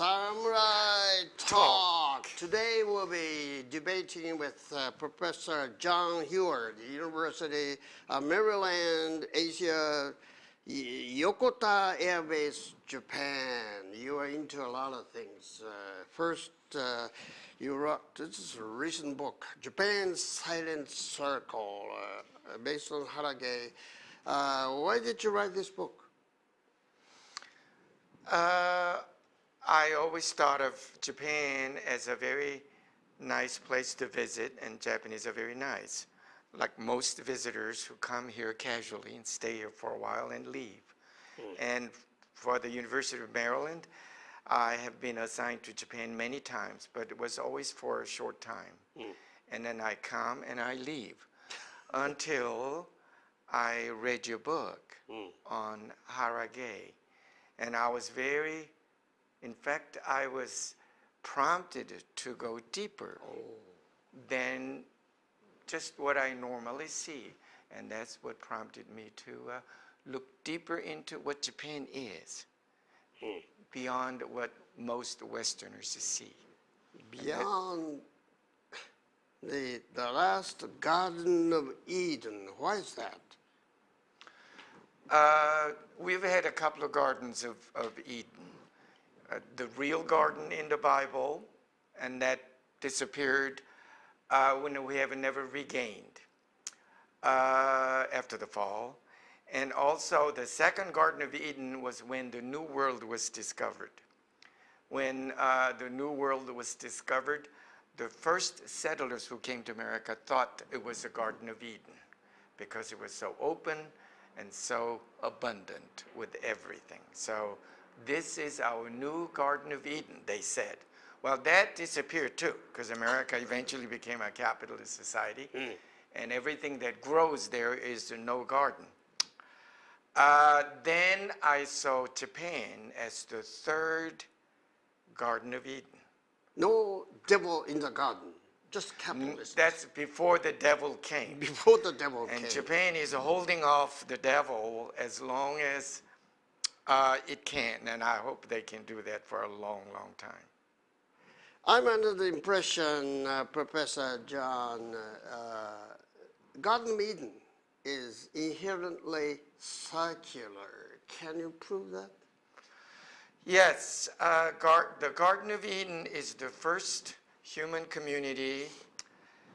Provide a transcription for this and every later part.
Samurai Talk. Today we'll be debating with Professor Jon Huer, the University of Maryland, Asia, Yokota Air Base, Japan. You are into a lot of things. First, you wrote, this is a recent book, Japan's Silent Circle, based on HARAGEI. Why did you write this book? I always thought of Japan as a very nice place to visit, and Japanese are very nice. Like most visitors who come here casually and stay here for a while and leave. And for the University of Maryland, I have been assigned to Japan many times, but it was always for a short time. And then I come and I leave until I read your book on HARAGEI. And I was in fact, I was prompted to go deeper than just what I normally see. And that's what prompted me to look deeper into what Japan is, beyond what most Westerners see. Beyond the last Garden of Eden, why is that? We've had a couple of gardens of Eden. The real garden in the Bible, and that disappeared when we have never regained after the fall. And also the second Garden of Eden was when the New World was discovered. When the New World was discovered, the first settlers who came to America thought it was a Garden of Eden because it was so open and so abundant with everything. So this is our new Garden of Eden, they said. Well, that disappeared too, because America eventually became a capitalist society, and everything that grows there is no garden. Then I saw Japan as the third Garden of Eden. No devil in the garden, just capitalism. That's before the devil came. Before the devil came. And Japan is holding off the devil as long as it can, and I hope they can do that for a long, long time. I'm under the impression, Professor John, Garden of Eden is inherently circular. Can you prove that? Yes, the Garden of Eden is the first human community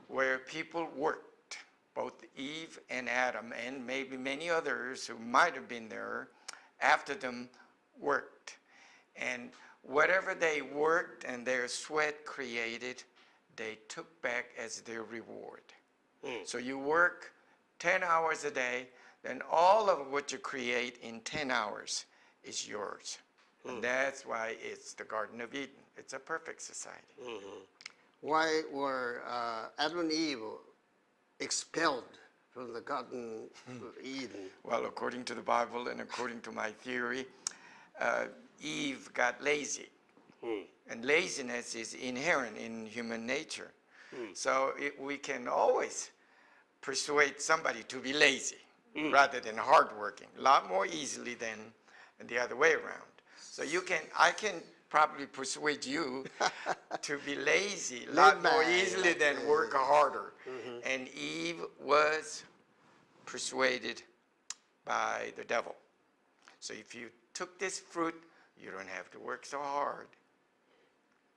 where people worked, both Eve and Adam, and maybe many others who might have been there after them worked. And whatever they worked and their sweat created, they took back as their reward. So you work 10 hours a day, then all of what you create in 10 hours is yours. And that's why it's the Garden of Eden. It's a perfect society. Why were Adam and Eve expelled from the Garden of Eden? Well, according to the Bible and according to my theory, Eve got lazy. And laziness is inherent in human nature. So we can always persuade somebody to be lazy rather than hardworking, a lot more easily than the other way around. So I can probably persuade you to be lazy a lot more easily than work harder. And Eve was persuaded by the devil. So if you took this fruit, you don't have to work so hard.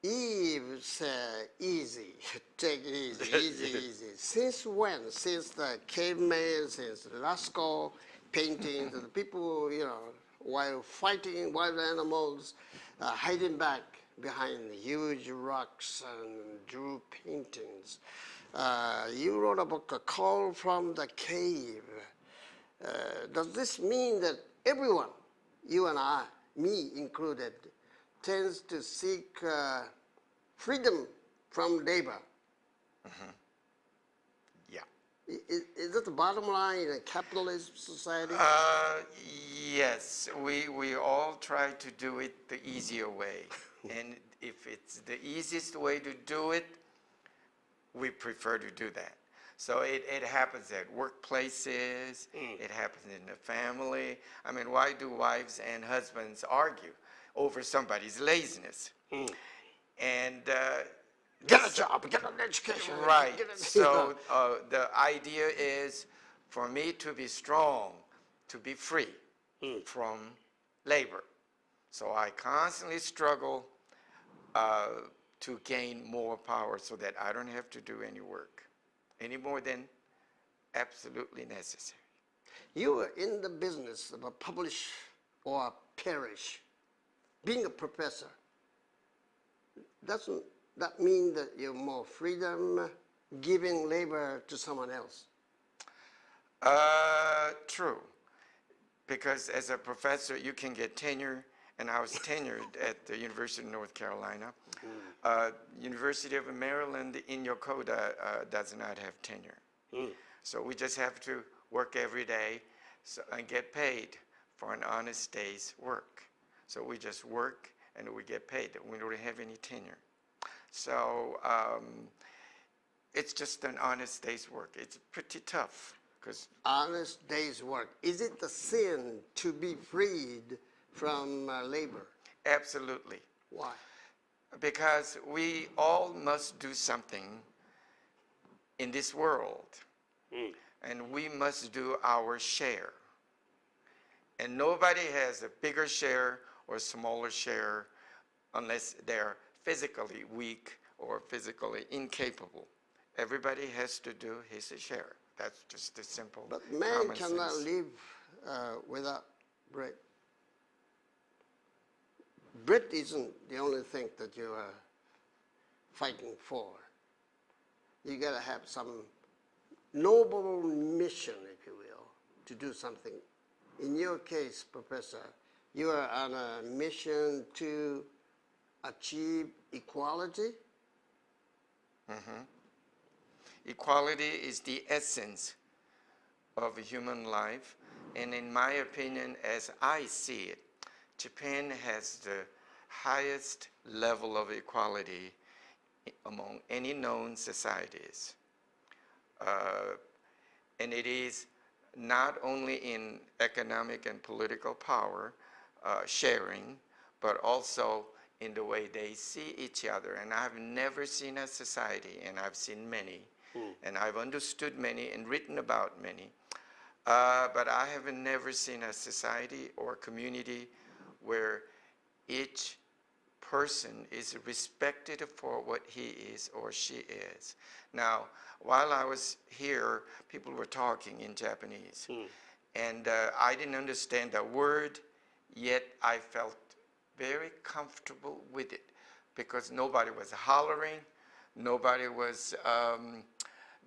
Eve said, easy, take it easy, easy. Since when? Since the caveman, since Lascaux paintings, the people, while fighting wild animals, hiding back behind huge rocks and drew paintings. You wrote a book, A Call from the Cave. Does this mean that everyone, you and I, me included, tends to seek freedom from labor? Yeah. Is that the bottom line in a capitalist society? Yes, we all try to do it the easier way. And if it's the easiest way to do it, we prefer to do that. So it happens at workplaces, it happens in the family. I mean, why do wives and husbands argue over somebody's laziness? And Get a job, get an education. right. Get a, So the idea is for me to be strong, to be free from labor. So I constantly struggle to gain more power so that I don't have to do any work, any more than absolutely necessary. You were in the business of a publish or perish. Being a professor, doesn't that mean that you're more freedom giving labor to someone else? True, because as a professor you can get tenure, and I was tenured at the University of North Carolina. University of Maryland in Yokota does not have tenure. So we just have to work every day and get paid for an honest day's work. So we just work and we get paid. We don't have any tenure. So it's just an honest day's work. It's pretty tough. Honest day's work. Is it the sin to be freed from labor? Absolutely. Why? Because we all must do something in this world. And we must do our share. And nobody has a bigger share or smaller share unless they're physically weak or physically incapable. Everybody has to do his share. That's just a simple But man common cannot sense. live without bread. Bread isn't the only thing that you are fighting for. You got to have some noble mission, if you will, to do something. In your case, Professor, you are on a mission to achieve equality? Equality is the essence of human life, and in my opinion, as I see it, Japan has the highest level of equality among any known societies. And it is not only in economic and political power sharing, but also in the way they see each other. And I've never seen a society, and I've seen many, and I've understood many and written about many, but I have never seen a society or community where each person is respected for what he is or she is. Now, while I was here, people were talking in Japanese, and I didn't understand a word, yet I felt very comfortable with it because nobody was hollering, nobody was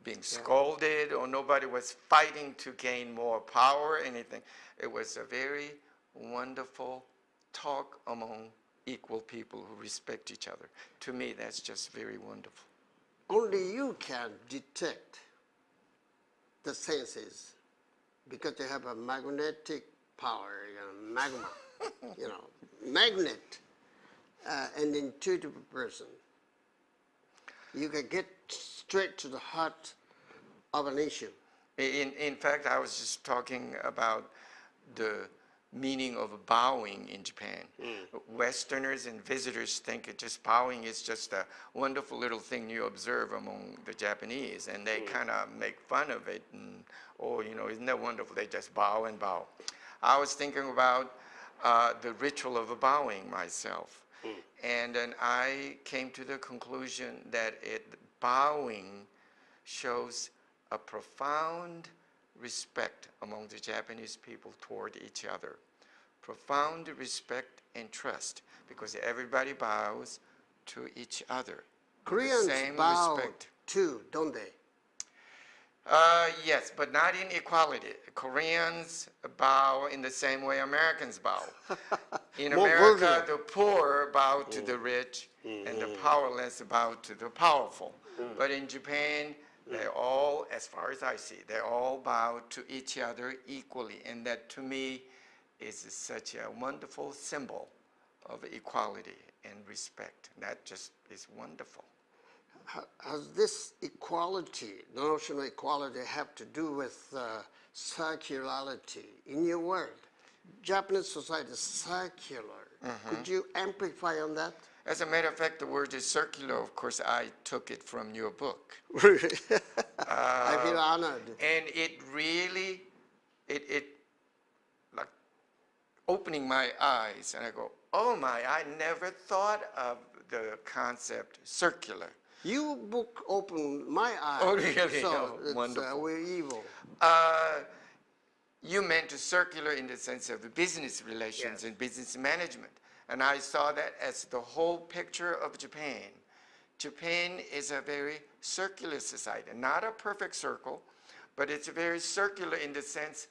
being scolded, or nobody was fighting to gain more power or anything. It was a very wonderful talk among equal people who respect each other. To me, that's just very wonderful. Only you can detect the senses because you have a magnetic power, magma, magnet, an intuitive person. You can get straight to the heart of an issue. In fact, I was just talking about the meaning of bowing in Japan. Westerners and visitors think bowing is just a wonderful little thing you observe among the Japanese, and they kind of make fun of it, and isn't that wonderful? They just bow and bow. I was thinking about the ritual of bowing myself, and then I came to the conclusion that bowing shows a profound respect among the Japanese people toward each other. Profound respect and trust, because everybody bows to each other. Koreans Same bow respect. too, don't they? Yes, but not in equality. Koreans bow in the same way Americans bow. In More America, vulgar. the poor bow to the rich, and the powerless bow to the powerful. But in Japan, they all, as far as I see, they all bow to each other equally, and that to me is such a wonderful symbol of equality and respect. That just is wonderful. Has this equality, the notion of equality, have to do with circularity in your world? Japanese society is circular. Could you amplify on that? As a matter of fact, the word is circular. Of course, I took it from your book. I feel honored. And it really, it like opening my eyes, and I go, oh my, I never thought of the concept circular. Your book opened my eyes. Oh, really? So Oh, wonderful. we're evil. You meant circular in the sense of business relations Yes. and business management. And I saw that as the whole picture of Japan. Japan is a very circular society, not a perfect circle, but it's very circular in the sense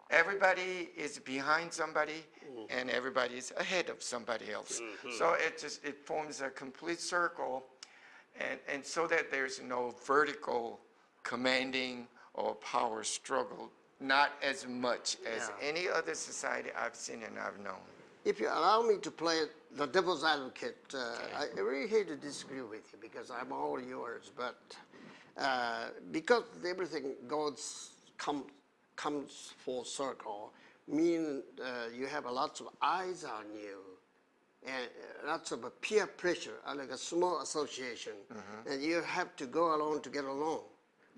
everybody is behind somebody and everybody is ahead of somebody else. So it forms a complete circle, and so that there's no vertical commanding or power struggle, not as much as any other society I've seen and I've known. If you allow me to play the devil's advocate, I really hate to disagree with you because I'm all yours, but because everything comes full circle, mean you have lots of eyes on you and lots of peer pressure, like a small association, and you have to go along to get along.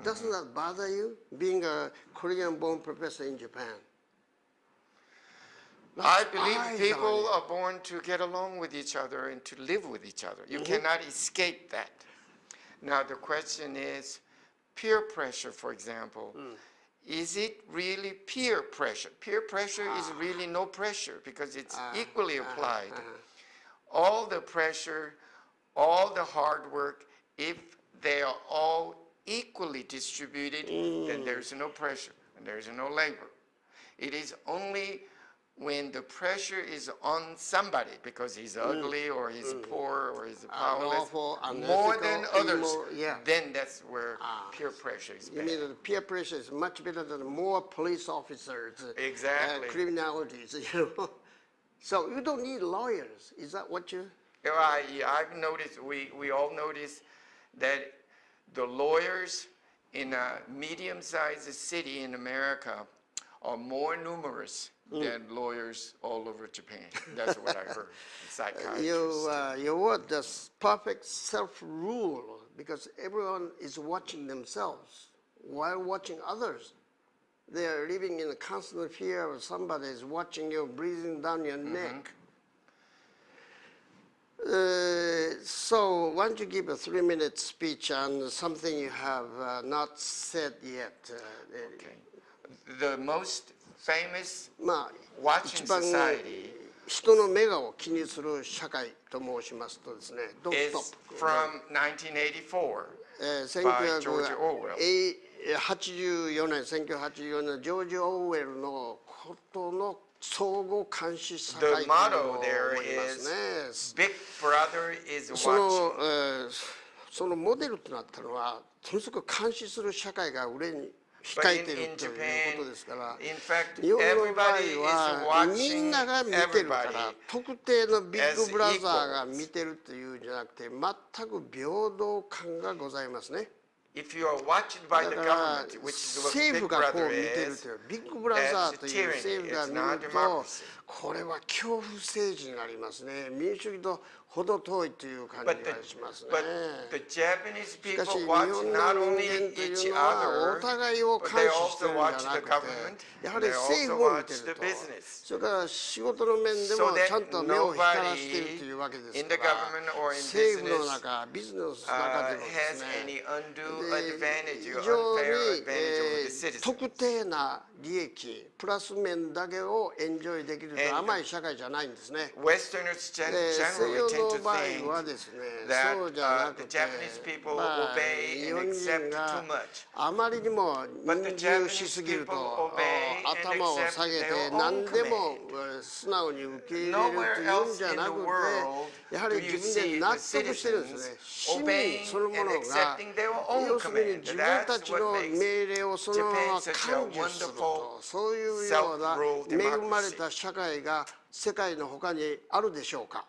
Doesn't that bother you, being a Korean-born professor in Japan? I believe people are born to get along with each other and to live with each other. You cannot escape that. Now the question is, peer pressure, for example, is it really peer pressure? Peer pressure is really no pressure because it's equally applied. All the pressure, all the hard work, if they are all equally distributed, then there's no pressure and there's no labor. It is only when the pressure is on somebody because he's ugly or he's poor or he's powerless, more than others, then that's where peer pressure is bad. You mean that peer pressure is much better than more police officers, Exactly. criminalities, you know? So you don't need lawyers. Is that what you? I've noticed, we all notice that the lawyers in a medium-sized city in America are more numerous than lawyers all over Japan. That's what I heard. Psychiatrists. Your word does perfect self-rule because everyone is watching themselves while watching others. They are living in a constant fear of somebody is watching you, breathing down your neck. So why don't you give a 3-minute speech on something you have not said yet? The most famous まあ、 watching 一番 society 人の目を気にする社会と申しますとですね、Don't is stop. from 1984 by George Orwell. 1984年、1984年、ジョージ・オーウェルのことの相互監視社会という The のを motto 思い there ますね。 is Big Brother is そ watching. そのモデルとなったのは、とにかく監視する社会が上に控 But えている in というこ Japan, とですから、 in fact, 日本の場合 everybody is はみん watching なが見てるから everybody 特定のビッグ as ブラザーが equals. 見てるというんじゃなくて全く平等感がございますね。 If you are watched by だ the から government, which is what 政 Big 府がこう Brother 見てる is, というビッグブラザーという政府が見るとこれは恐怖政治になりますね。民主主義と程遠いという感じ but がしますね。 the Japanese し people かし日 watch 本 not の人 only 間とい each うのはお other, 互いを but 監 they 視して also るんじ watch ゃ the なくて government, やは and り they 政 also 府を見て watch る the と business. それから仕事の面で So も that ちゃんと目を光らしているというわけです in か the ら government or in 政府の business 中ビジネスの中でもです has ね any undue advantage 非 or 常 unfair に advantage over the citizens. 特定な利益プラス面だけをエンジョイできるという甘い社会じゃないんですね。 Westerners 西 generally 洋 tend の to 場合 think はですね that そうじゃなく the て Japanese people まあ obey 日 and 本人 accept が too much. あまりにも But the 人重し Japanese すぎると people obey and 頭を下げ accept て their own 何でも command. 素直に受け入れると Nowhere いうん else じゃ in な the く world てやはり do you 自分で see 納 the 得してるんですね。 citizens 市民 obeying そのも and のが accepting their own 要するに command. 自分た That's ちの what makes 命令をそのまま Japan such a 感受すると wonderful そういうような self-ruled 恵まれ democracy. た社会が世界の他にあるでしょうか。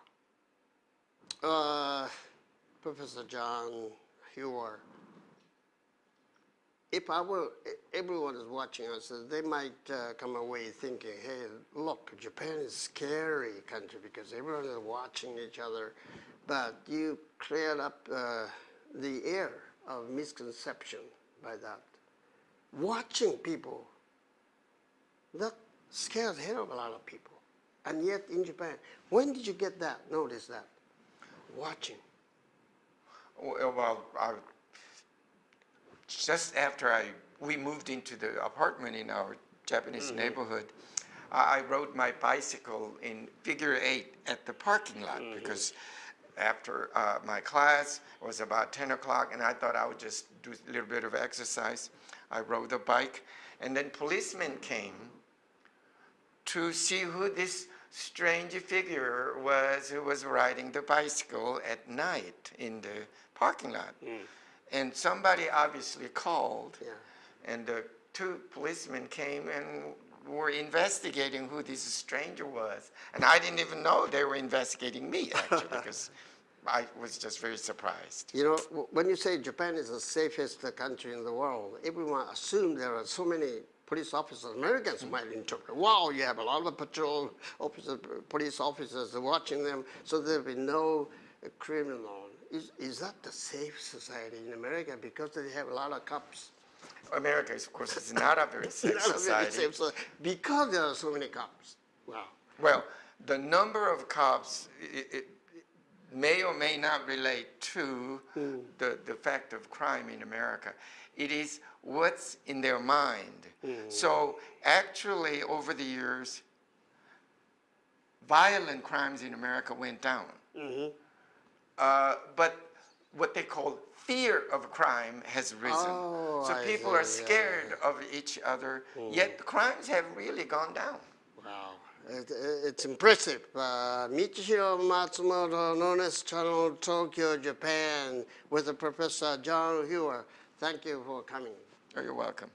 Professor Jon Huer, if everyone is watching us, they might come away thinking, hey, look, Japan is a scary country because everyone is watching each other. But you cleared up the air of misconception by that. Watching people, that scares the hell of a lot of people. And yet in Japan, when did you get that, notice that? Watching. Well, just after we moved into the apartment in our Japanese neighborhood, I rode my bicycle in figure 8 at the parking lot because after my class, it was about 10 o'clock, and I thought I would just do a little bit of exercise. I rode the bike, and then policemen came to see who this strange figure was who was riding the bicycle at night in the parking lot. And somebody obviously called, and the 2 policemen came and were investigating who this stranger was. And I didn't even know they were investigating me, actually, because I was just very surprised. You know, when you say Japan is the safest country in the world, everyone assumes there are so many police officers. Americans might interpret, wow, you have a lot of patrol officers, police officers watching them, so there'll be no criminal. Is that the safe society in America because they have a lot of cops? America, of course, is not a very safe society. Because there are so many cops. Wow. Well, the number of cops it may or may not relate to the fact of crime in America. It is what's in their mind. So actually, over the years, violent crimes in America went down. But what they call fear of crime has risen. So people are scared of each other, yet the crimes have really gone down. Wow, it's impressive. Michihiro Matsumoto, known as Channel Tokyo, Japan, with Professor Jon Huer. Thank you for coming. Oh, you're welcome.